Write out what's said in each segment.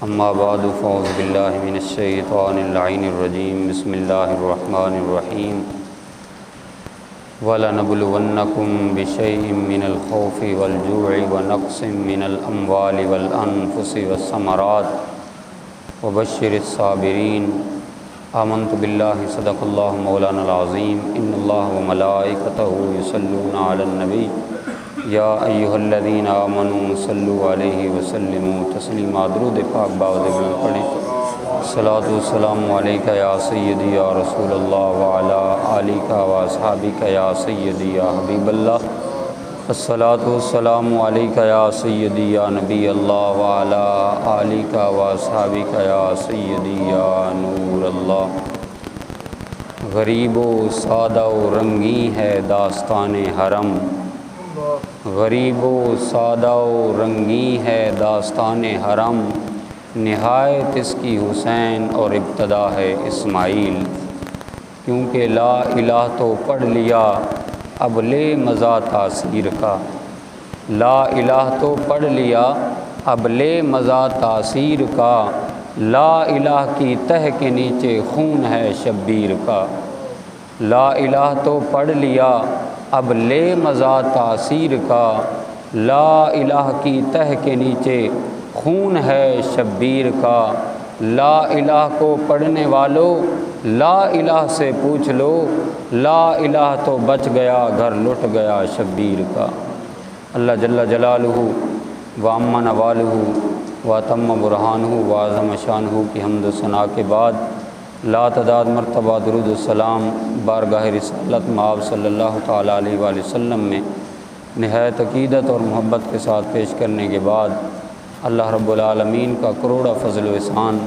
اما بعد فاعوذ باللہ من الشیطان اللعین الرجیم بسم اللہ الرحمن الرحیم وَلَنَبْلُوَنَّكُمْ بِشَيْءٍ مِّنَ الْخَوْفِ وَالْجُوعِ وَنَقْصٍ مِّنَ الْأَمْوَالِ وَالْأَنفُسِ وَالثَّمَرَاتِ وَبَشِّرِ الصَّابِرِينَ آمنت باللہ صدق اللہ مولانا العظیم ان اللہ وملائکتہ یصلون علی النبی یا ایہا الذین آمنوا صلوا علیہ وسلموا تسلیما۔ درود پاک باوجہ بلند پڑھیں۔ صلاۃ والسلام علیکہ یا سیدی یا رسول اللہ وعلی آلکہ واصحابکہ یا سیدی یا حبیب اللہ۔ الصلاۃ والسلام علیکہ یا سیدی یا نبی اللہ وعلی آلکہ واصحابکہ یا سیدی یا نور اللہ۔ غریب و سادہ و رنگیں ہے داستان حرم، غریب و سادہ و رنگیں ہے داستان حرم، نہایت اس کی حسین اور ابتدا ہے اسماعیل۔ کیونکہ لا الہ تو پڑھ لیا اب لے مزہ تاثیر کا، لا الہ تو پڑھ لیا اب لے مزہ تاثیر کا، لا الہ کی تہ کے نیچے خون ہے شبیر کا۔ لا الہ تو پڑھ لیا اب لے مزہ تاثیر کا، لا الہ کی تہ کے نیچے خون ہے شبیر کا۔ لا الہ کو پڑھنے والوں لا الہ سے پوچھ لو، لا الہ تو بچ گیا گھر لٹ گیا شبیر کا۔ اللہ جل جلالہ وعم نوالہ واتم برہانہ وعظم شانہ کی حمد و ثنا کے بعد لا تعداد مرتبہ درود السلام بارگاہ رسالت مآب صلی اللہ تعالیٰ علیہ وآلہ وسلم میں نہایت عقیدت اور محبت کے ساتھ پیش کرنے کے بعد اللہ رب العالمین کا کروڑا فضل و احسان،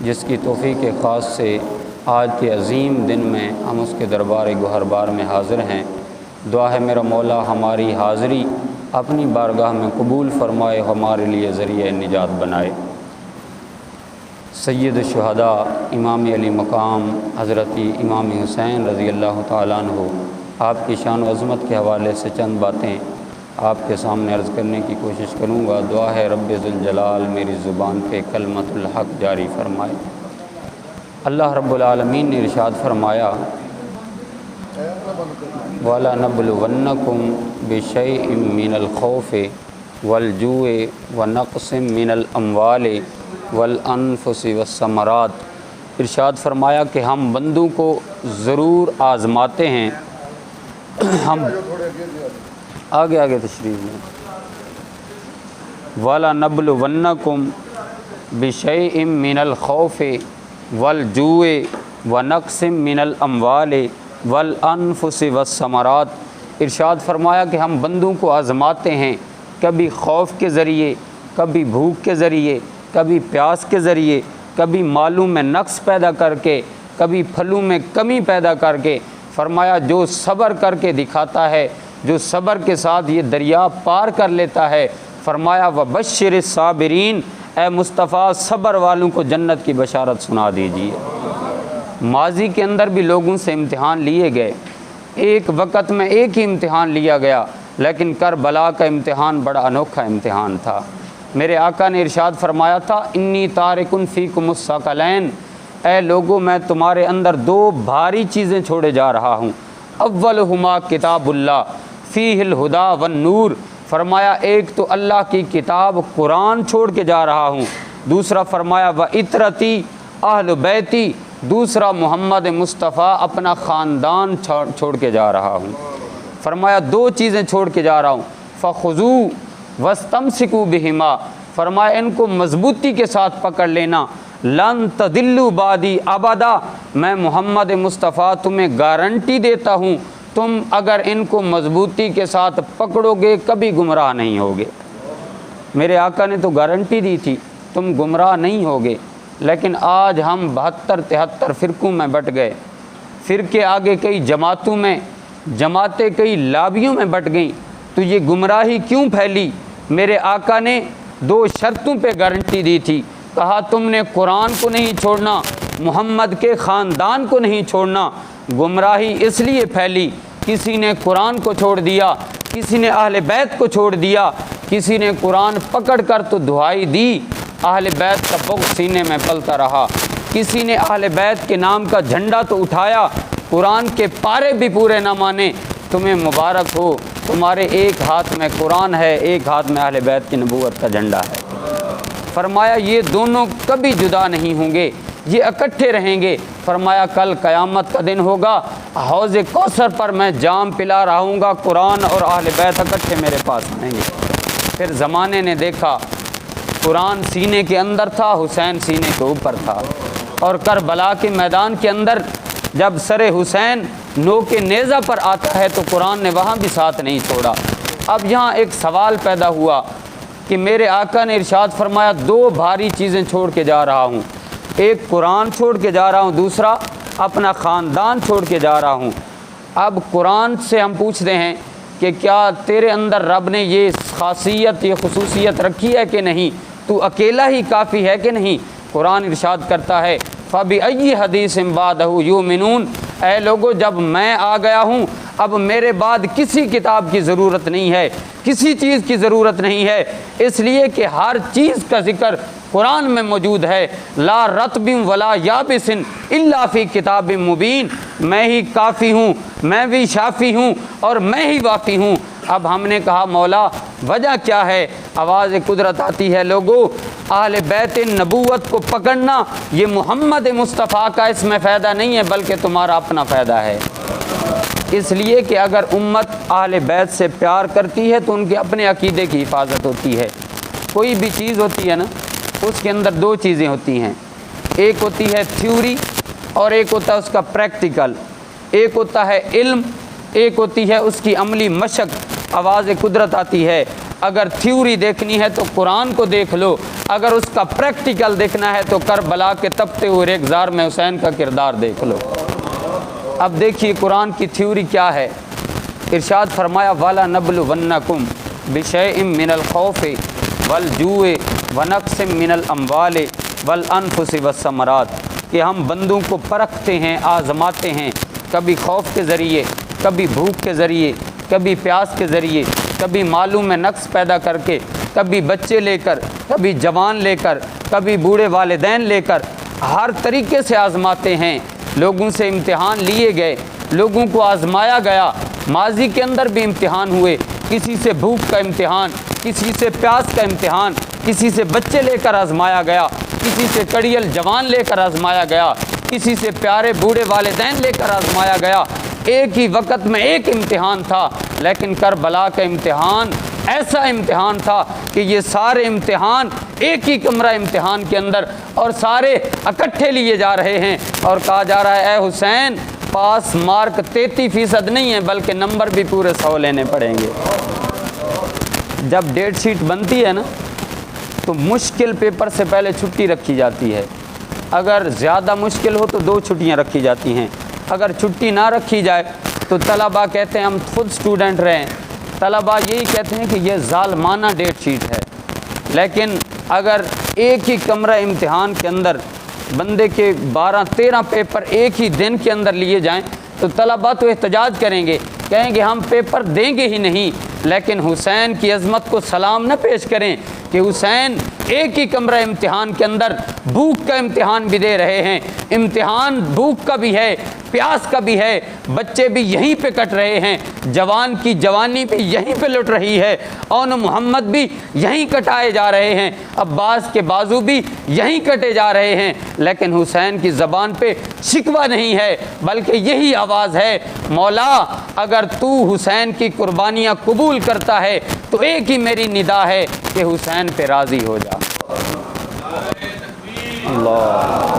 جس کی توفیق خاص سے آج کے عظیم دن میں ہم اس کے دربار گوہربار میں حاضر ہیں۔ دعا ہے میرا مولا ہماری حاضری اپنی بارگاہ میں قبول فرمائے، ہمارے لیے ذریعہ نجات بنائے۔ سید الشہداء امام علی مقام حضرت امام حسین رضی اللہ تعالیٰ عنہ، آپ کی شان و عظمت کے حوالے سے چند باتیں آپ کے سامنے عرض کرنے کی کوشش کروں گا۔ دعا ہے رب ذوالجلال میری زبان پہ کلمت الحق جاری فرمائے۔ اللہ رب العالمین نے ارشاد فرمایا وَلَنَبْلُوَنَّكُمْ بِشَيْءٍ مِّنَ الْخَوْفِ وَالْجُوعِ وَنَقْصٍ مِّنَ الْأَمْوَالِ وَالْأَنفُسِ وَالثَّمَرَاتِ۔ ارشاد فرمایا کہ ہم بندوں کو ضرور آزماتے ہیں، ہم آگے تشریف لیں۔ وَلَنَبْلُوَنَّكُمْ بِشَيْءٍ مِّنَ الْخَوْفِ وَالْجُوعِ وَنَقْصٍ مِّنَ الْأَمْوَالِ وَالْأَنفُسِ وَالثَّمَرَاتِ۔ ارشاد فرمایا کہ ہم بندوں کو آزماتے ہیں، کبھی خوف کے ذریعے، کبھی بھوک کے ذریعے، کبھی پیاس کے ذریعے، کبھی مالوں میں نقص پیدا کر کے، کبھی پھلوں میں کمی پیدا کر کے۔ فرمایا جو صبر کر کے دکھاتا ہے، جو صبر کے ساتھ یہ دریا پار کر لیتا ہے، فرمایا وَبَشِّرِ الصَّابِرِينَ، اے مصطفیٰ صبر والوں کو جنت کی بشارت سنا دیجیے۔ ماضی کے اندر بھی لوگوں سے امتحان لیے گئے، ایک وقت میں ایک ہی امتحان لیا گیا، لیکن کربلا کا امتحان بڑا انوکھا امتحان تھا۔ میرے آقا نے ارشاد فرمایا تھا انی تارکن فیکم الثقلین، اے لوگو میں تمہارے اندر دو بھاری چیزیں چھوڑے جا رہا ہوں۔ اولہما کتاب اللہ فیہ الہدی والنور، فرمایا ایک تو اللہ کی کتاب قرآن چھوڑ کے جا رہا ہوں، دوسرا فرمایا وعطرتی اہل بیتی، دوسرا محمد مصطفیٰ اپنا خاندان چھوڑ کے جا رہا ہوں۔ فرمایا دو چیزیں چھوڑ کے جا رہا ہوں، فخذوا واستمسکوا بہما، فرمایا ان کو مضبوطی کے ساتھ پکڑ لینا، لن تضلوا بعدی ابدا، میں محمد مصطفیٰ تمہیں گارنٹی دیتا ہوں تم اگر ان کو مضبوطی کے ساتھ پکڑو گے کبھی گمراہ نہیں ہوگے۔ میرے آقا نے تو گارنٹی دی تھی تم گمراہ نہیں ہوگے، لیکن آج ہم 72-73 فرقوں میں بٹ گئے، فرقے آگے کئی جماعتوں میں، جماعتیں کئی لابیوں میں بٹ گئیں، تو یہ گمراہی کیوں پھیلی؟ میرے آقا نے دو شرطوں پہ گارنٹی دی تھی، کہا تم نے قرآن کو نہیں چھوڑنا، محمد کے خاندان کو نہیں چھوڑنا۔ گمراہی اس لیے پھیلی، کسی نے قرآن کو چھوڑ دیا، کسی نے اہل بیت کو چھوڑ دیا، کسی نے قرآن پکڑ کر تو دہائی دی اہل بیت کا بغض سینے میں پلتا رہا۔ کسی نے اہل بیت کے نام کا جھنڈا تو اٹھایا، قرآن کے پارے بھی پورے نہ مانے۔ تمہیں مبارک ہو، تمہارے ایک ہاتھ میں قرآن ہے، ایک ہاتھ میں اہل بیت کی نبوت کا جھنڈا ہے۔ فرمایا یہ دونوں کبھی جدا نہیں ہوں گے، یہ اکٹھے رہیں گے۔ فرمایا کل قیامت کا دن ہوگا، حوض کوثر پر میں جام پلا رہا ہوں گا، قرآن اور اہل بیت اکٹھے میرے پاس آئیں گے۔ پھر زمانے نے دیکھا قرآن سینے کے اندر تھا، حسین سینے کے اوپر تھا، اور کربلا کے میدان کے اندر جب سر حسین نو کے نیزہ پر آتا ہے تو قرآن نے وہاں بھی ساتھ نہیں چھوڑا۔ اب یہاں ایک سوال پیدا ہوا کہ میرے آقا نے ارشاد فرمایا دو بھاری چیزیں چھوڑ کے جا رہا ہوں، ایک قرآن چھوڑ کے جا رہا ہوں، دوسرا اپنا خاندان چھوڑ کے جا رہا ہوں۔ اب قرآن سے ہم پوچھتے ہیں کہ کیا تیرے اندر رب نے یہ خاصیت، یہ خصوصیت رکھی ہے کہ نہیں؟ تو اکیلا ہی کافی ہے کہ نہیں؟ قرآن ارشاد کرتا ہے فَبِأَيِّ حَدِيثٍ بَعْدَهُ يُؤْمِنُونَ، اے لوگو جب میں آ گیا ہوں اب میرے بعد کسی کتاب کی ضرورت نہیں ہے، کسی چیز کی ضرورت نہیں ہے، اس لیے کہ ہر چیز کا ذکر قرآن میں موجود ہے۔ لا رطب ولا یابس الا فی کتاب مبین، میں ہی کافی ہوں، میں بھی شافی ہوں، اور میں ہی وافی ہوں۔ اب ہم نے کہا مولا وجہ کیا ہے؟ آواز قدرت آتی ہے لوگو اہل بیت نبوت کو پکڑنا یہ محمد مصطفیٰ کا اس میں فائدہ نہیں ہے بلکہ تمہارا اپنا فائدہ ہے، اس لیے کہ اگر امت اہل بیت سے پیار کرتی ہے تو ان کے اپنے عقیدے کی حفاظت ہوتی ہے۔ کوئی بھی چیز ہوتی ہے نا، اس کے اندر دو چیزیں ہوتی ہیں، ایک ہوتی ہے تھیوری اور ایک ہوتا ہے اس کا پریکٹیکل، ایک ہوتا ہے علم، ایک ہوتی ہے اس کی عملی مشق۔ آواز قدرت آتی ہے اگر تھیوری دیکھنی ہے تو قرآن کو دیکھ لو، اگر اس کا پریکٹیکل دیکھنا ہے تو کربلا کے تپتے ہوئے ریگزار میں حسین کا کردار دیکھ لو۔ اب دیکھیے قرآن کی تھیوری کیا ہے۔ ارشاد فرمایا وَلَنَبْلُوَنَّكُمْ بِشَيْءٍ مِّنَ الْخَوْفِ وَالْجُوعِ وَنَقْصٍ مِّنَ الْأَمْوَالِ وَالْأَنفُسِ وَالثَّمَرَاتِ، کہ ہم بندوں کو پرکھتے ہیں، آزماتے ہیں، کبھی خوف کے ذریعے، کبھی بھوک کے ذریعے، کبھی پیاس کے ذریعے، کبھی معلوم میں نقص پیدا کر کے، کبھی بچے لے کر، کبھی جوان لے کر، کبھی بوڑھے والدین لے کر، ہر طریقے سے آزماتے ہیں۔ لوگوں سے امتحان لیے گئے، لوگوں کو آزمایا گیا، ماضی کے اندر بھی امتحان ہوئے، کسی سے بھوک کا امتحان، کسی سے پیاس کا امتحان، کسی سے بچے لے کر آزمایا گیا، کسی سے کڑیل جوان لے کر آزمایا گیا، کسی سے پیارے بوڑھے والدین لے کر آزمایا گیا۔ ایک ہی وقت میں ایک امتحان تھا، لیکن کربلا کا امتحان ایسا امتحان تھا کہ یہ سارے امتحان ایک ہی کمرہ امتحان کے اندر اور سارے اکٹھے لیے جا رہے ہیں، اور کہا جا رہا ہے اے حسین پاس مارک 33% نہیں ہے بلکہ نمبر بھی پورے 100 لینے پڑیں گے۔ جب ڈیٹ شیٹ بنتی ہے نا تو مشکل پیپر سے پہلے چھٹی رکھی جاتی ہے، اگر زیادہ مشکل ہو تو 2 چھٹیاں رکھی جاتی ہیں، اگر چھٹی نہ رکھی جائے تو طلباء کہتے ہیں ہم خود سٹوڈنٹ رہے ہیں، طلباء یہی کہتے ہیں کہ یہ ظالمانہ ڈیٹ شیٹ ہے۔ لیکن اگر ایک ہی کمرہ امتحان کے اندر بندے کے 12-13 پیپر ایک ہی دن کے اندر لیے جائیں تو طلباء تو احتجاج کریں گے، کہیں گے ہم پیپر دیں گے ہی نہیں۔ لیکن حسین کی عظمت کو سلام نہ پیش کریں کہ حسین ایک ہی کمرہ امتحان کے اندر بھوک کا امتحان بھی دے رہے ہیں، امتحان بھوک کا بھی ہے، پیاس کا بھی ہے، بچے بھی یہیں پہ کٹ رہے ہیں، جوان کی جوانی بھی یہیں پہ لٹ رہی ہے، اون محمد بھی یہیں کٹائے جا رہے ہیں، عباس کے بازو بھی یہیں کٹے جا رہے ہیں، لیکن حسین کی زبان پہ شکوہ نہیں ہے بلکہ یہی آواز ہے مولا اگر تو حسین کی قربانیاں قبول کرتا ہے تو ایک ہی میری ندا ہے کہ حسین پہ راضی ہو جا۔ اللہ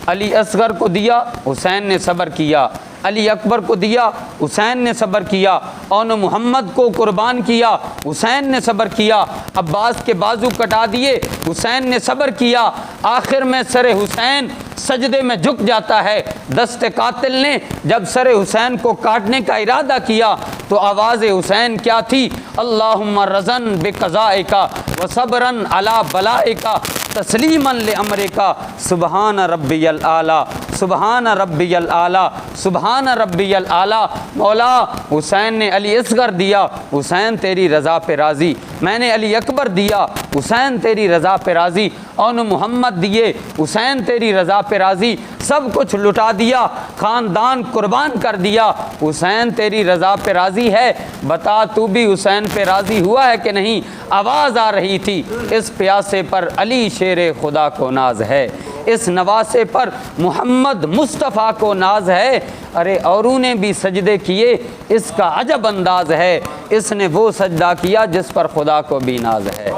علی اصغر کو دیا حسین نے صبر کیا، علی اکبر کو دیا حسین نے صبر کیا، اون محمد کو قربان کیا حسین نے صبر کیا، عباس کے بازو کٹا دیے حسین نے صبر کیا، آخر میں سر حسین سجدے میں جھک جاتا ہے۔ دست قاتل نے جب سر حسین کو کاٹنے کا ارادہ کیا تو آواز حسین کیا تھی؟ اللہم رضن بقضائک وصبرن علی بلائک تسلیما لامرک سبحان ربی الاعلی سبحان ربی الاعلیٰ، سبحان ربی الاعلیٰ۔ مولا حسین نے علی اصغر دیا، حسین تیری رضا پہ راضی، میں نے علی اکبر دیا، حسین تیری رضا پہ راضی، اون محمد دیے، حسین تیری رضا پہ راضی، سب کچھ لٹا دیا، خاندان قربان کر دیا، حسین تیری رضا پہ راضی ہے، بتا تو بھی حسین پہ راضی ہوا ہے کہ نہیں؟ آواز آ رہی تھی، اس پیاسے پر علی شیر خدا کو ناز ہے، اس نواسے پر محمد مصطفیٰ کو ناز ہے، ارے اوروں نے بھی سجدے کیے، اس کا عجب انداز ہے، اس نے وہ سجدہ کیا جس پر خدا کو بھی ناز ہے۔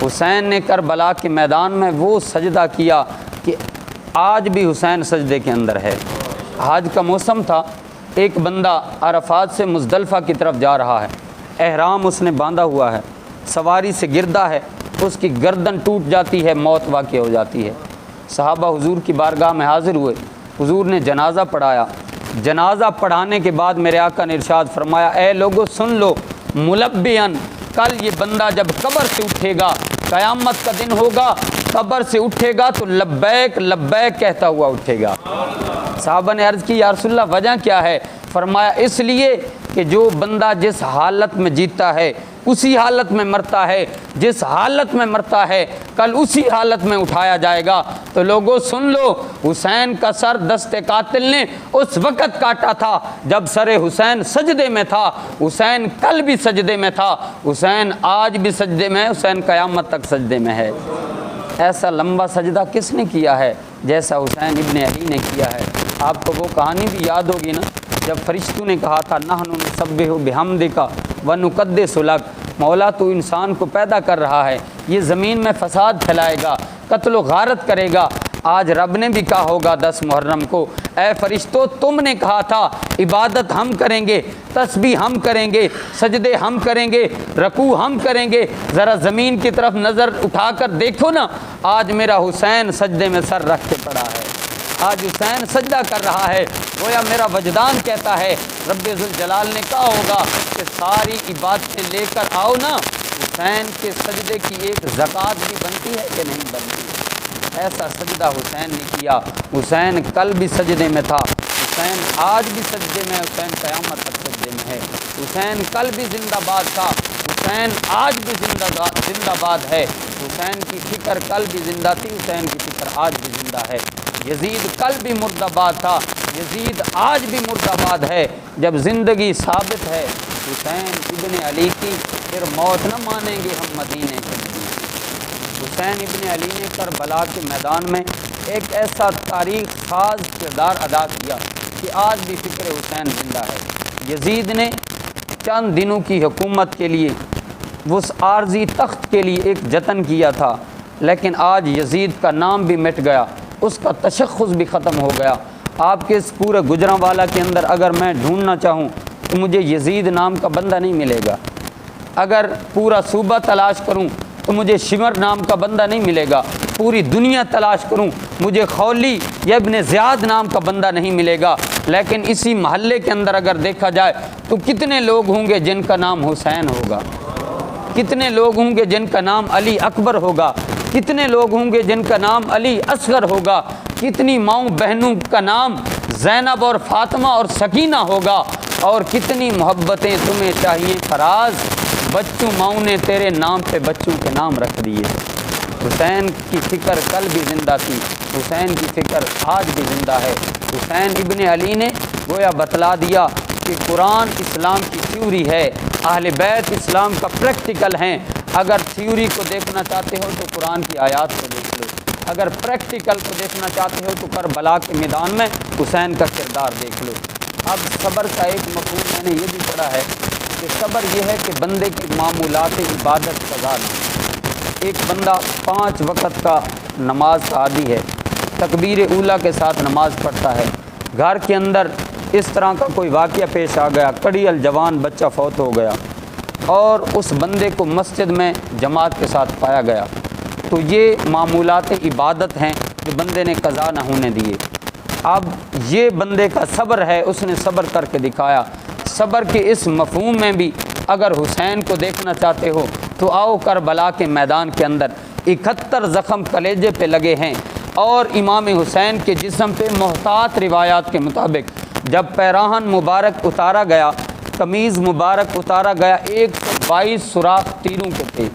حسین نے کربلا کے میدان میں وہ سجدہ کیا کہ آج بھی حسین سجدے کے اندر ہے۔ حج کا موسم تھا، ایک بندہ عرفات سے مزدلفہ کی طرف جا رہا ہے، احرام اس نے باندھا ہوا ہے، سواری سے گردا ہے، اس کی گردن ٹوٹ جاتی ہے، موت واقع ہو جاتی ہے۔ صحابہ حضور کی بارگاہ میں حاضر ہوئے، حضور نے جنازہ پڑھایا، جنازہ پڑھانے کے بعد میرے آقا نے ارشاد فرمایا، اے لوگو سن لو، ملبیاً، کل یہ بندہ جب قبر سے اٹھے گا، قیامت کا دن ہوگا، قبر سے اٹھے گا تو لبیک لبیک کہتا ہوا اٹھے گا۔ صحابہ نے عرض کی یا رسول اللہ وجہ کیا ہے؟ فرمایا اس لیے کہ جو بندہ جس حالت میں جیتا ہے اسی حالت میں مرتا ہے، جس حالت میں مرتا ہے کل اسی حالت میں اٹھایا جائے گا۔ تو لوگوں سن لو، حسین کا سر دست قاتل نے اس وقت کاٹا تھا جب سر حسین سجدے میں تھا، حسین کل بھی سجدے میں تھا، حسین آج بھی سجدے میں ہے، حسین قیامت تک سجدے میں ہے۔ ایسا لمبا سجدہ کس نے کیا ہے جیسا حسین ابن علی نے کیا ہے؟ آپ کو وہ کہانی بھی یاد ہوگی نا، جب فرشتوں نے کہا تھا نحن نسبح بحمدک ونقدس لک، مولا تو انسان کو پیدا کر رہا ہے، یہ زمین میں فساد پھیلائے گا، قتل و غارت کرے گا، آج رب نے بھی کہا ہوگا 10 محرم کو، اے فرشتوں تم نے کہا تھا عبادت ہم کریں گے، تسبیح ہم کریں گے، سجدے ہم کریں گے، رکوع ہم کریں گے، ذرا زمین کی طرف نظر اٹھا کر دیکھو نا، آج میرا حسین سجدے میں سر رکھ کے پڑا ہے، آج حسین سجدہ کر رہا ہے، گویا میرا وجدان کہتا ہے رب ذوالجلال نے کہا ہوگا کہ ساری عبادتیں لے کر آؤ نا، حسین کے سجدے کی ایک زکوٰۃ بھی بنتی ہے کہ نہیں بنتی؟ ایسا سجدہ حسین نے کیا، حسین کل بھی سجدے میں تھا، حسین آج بھی سجدے میں، حسین قیامت تک سجدے میں ہے، حسین کل بھی زندہ باد تھا، حسین آج بھی زندہ باد ہے، حسین کی فکر کل بھی زندہ تھی، حسین کی فکر آج بھی زندہ ہے، یزید کل بھی مرد آباد تھا، یزید آج بھی مرد آباد ہے، جب زندگی ثابت ہے حسین ابن علی کی، پھر موت نہ مانیں گے ہم مدینے کے نبی۔ حسین ابن علی نے کربلا کے میدان میں ایک ایسا تاریخ ساز کردار ادا کیا کہ آج بھی فکر حسین زندہ ہے۔ یزید نے چند دنوں کی حکومت کے لیے اس عارضی تخت کے لیے ایک جتن کیا تھا، لیکن آج یزید کا نام بھی مٹ گیا، اس کا تشخص بھی ختم ہو گیا۔ آپ کے اس پورے گجرانوالہ کے اندر اگر میں ڈھونڈنا چاہوں تو مجھے یزید نام کا بندہ نہیں ملے گا، اگر پورا صوبہ تلاش کروں تو مجھے شمر نام کا بندہ نہیں ملے گا، پوری دنیا تلاش کروں مجھے خولی یا ابن زیاد نام کا بندہ نہیں ملے گا، لیکن اسی محلے کے اندر اگر دیکھا جائے تو کتنے لوگ ہوں گے جن کا نام حسین ہوگا، کتنے لوگ ہوں گے جن کا نام علی اکبر ہوگا، کتنے لوگ ہوں گے جن کا نام علی اصغر ہوگا، کتنی ماؤں بہنوں کا نام زینب اور فاطمہ اور سکینہ ہوگا، اور کتنی محبتیں تمہیں چاہیے فراز، بچوں ماؤں نے تیرے نام پہ بچوں کے نام رکھ دیے۔ حسین کی فکر کل بھی زندہ تھی، حسین کی فکر آج بھی زندہ ہے۔ حسین ابن علی نے گویا بتلا دیا کہ قرآن اسلام کی تھیوری ہے، اہل بیت اسلام کا پریکٹیکل ہیں، اگر تھیوری کو دیکھنا چاہتے ہو تو قرآن کی آیات کو دیکھ لو، اگر پریکٹیکل کو دیکھنا چاہتے ہو تو کربلا کے میدان میں حسین کا کردار دیکھ لو۔ اب صبر کا ایک مفہوم میں نے یہ بھی پڑھا ہے کہ صبر یہ ہے کہ بندے کی معمولات عبادت قضا نہیں۔ ایک بندہ 5 وقت کا نماز کا عادی ہے، تکبیر اولیٰ کے ساتھ نماز پڑھتا ہے، گھر کے اندر اس طرح کا کوئی واقعہ پیش آ گیا، کڑی الجوان بچہ فوت ہو گیا اور اس بندے کو مسجد میں جماعت کے ساتھ پایا گیا، تو یہ معمولات عبادت ہیں جو بندے نے قضا نہ ہونے دیے۔ اب یہ بندے کا صبر ہے، اس نے صبر کر کے دکھایا۔ صبر کے اس مفہوم میں بھی اگر حسین کو دیکھنا چاہتے ہو تو آؤ کربلا کے میدان کے اندر 71 زخم کلیجے پہ لگے ہیں، اور امام حسین کے جسم پہ محتاط روایات کے مطابق جب پیراہن مبارک اتارا گیا، قمیض مبارک اتارا گیا، 122 سوراخ تیروں کے تھے،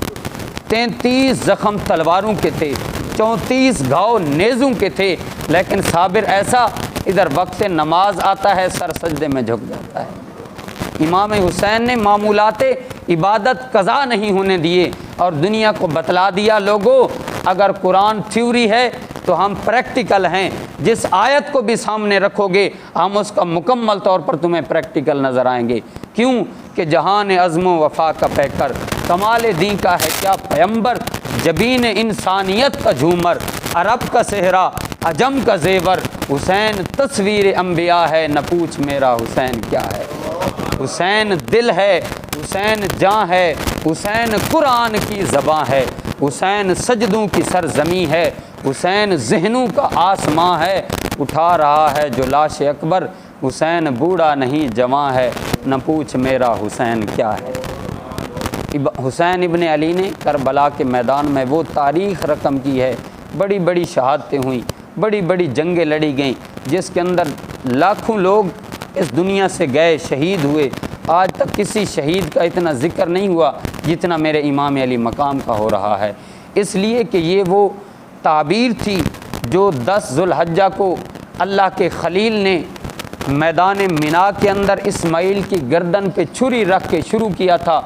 33 زخم تلواروں کے تھے، 34 گھاؤ نیزوں کے تھے، لیکن صابر ایسا ادھر وقت نماز آتا ہے سر سجدے میں جھک جاتا ہے۔ امام حسین نے معمولات عبادت قضا نہیں ہونے دیے اور دنیا کو بتلا دیا، لوگوں اگر قرآن تھیوری ہے تو ہم پریکٹیکل ہیں، جس آیت کو بھی سامنے رکھو گے ہم اس کا مکمل طور پر تمہیں پریکٹیکل نظر آئیں گے۔ کیوں کہ جہان عزم و وفا کا پیکر، کمال دین کا ہے کیا پیمبر، جبین انسانیت کا جھومر، عرب کا صحرا عجم کا زیور، حسین تصویر انبیاء ہے، نہ پوچھ میرا حسین کیا ہے۔ حسین دل ہے، حسین جاں ہے، حسین قرآن کی زباں ہے، حسین سجدوں کی سرزمیں ہے، حسین ذہنوں کا آسماں ہے، اٹھا رہا ہے جو لاش اکبر، حسین بوڑھا نہیں جوان ہے، نہ پوچھ میرا حسین کیا ہے۔ حسین ابن علی نے کربلا کے میدان میں وہ تاریخ رقم کی ہے، بڑی بڑی شہادتیں ہوئیں، بڑی بڑی جنگیں لڑی گئیں، جس کے اندر لاکھوں لوگ اس دنیا سے گئے، شہید ہوئے۔ آج تک کسی شہید کا اتنا ذکر نہیں ہوا جتنا میرے امام علی مقام کا ہو رہا ہے، اس لیے کہ یہ وہ تعبیر تھی جو 10 ذو الحجہ کو اللہ کے خلیل نے میدان مینا کے اندر اسماعیل کی گردن پہ چھری رکھ کے شروع کیا تھا،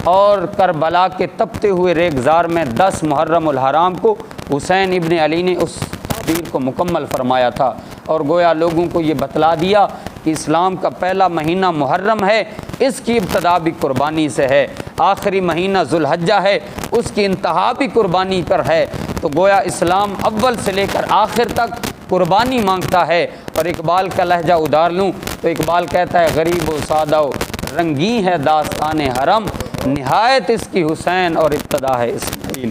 اور کربلا کے تپتے ہوئے ریگزار میں 10 محرم الحرام کو حسین ابن علی نے اس تعبیر کو مکمل فرمایا تھا، اور گویا لوگوں کو یہ بتلا دیا کہ اسلام کا پہلا مہینہ محرم ہے، اس کی ابتدا بھی قربانی سے ہے، آخری مہینہ ذو الحجہ ہے، اس کی انتہا بھی قربانی پر ہے۔ تو گویا اسلام اول سے لے کر آخر تک قربانی مانگتا ہے۔ اور اقبال کا لہجہ ادار لوں تو اقبال کہتا ہے غریب و سادہ و رنگین ہے داستان حرم، نہایت اس کی حسین اور ابتدا ہے اسماعیل۔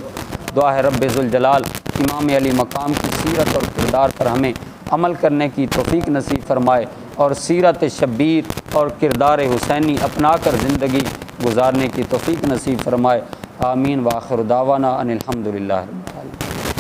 دعا ہے رب ذوالجلال امام علی مقام کی سیرت اور کردار پر ہمیں عمل کرنے کی توفیق نصیب فرمائے، اور سیرت شبیر اور کردار حسینی اپنا کر زندگی گزارنے کی توفیق نصیب فرمائے۔ آمین۔ وآخر دعوانا ان الحمدللہ۔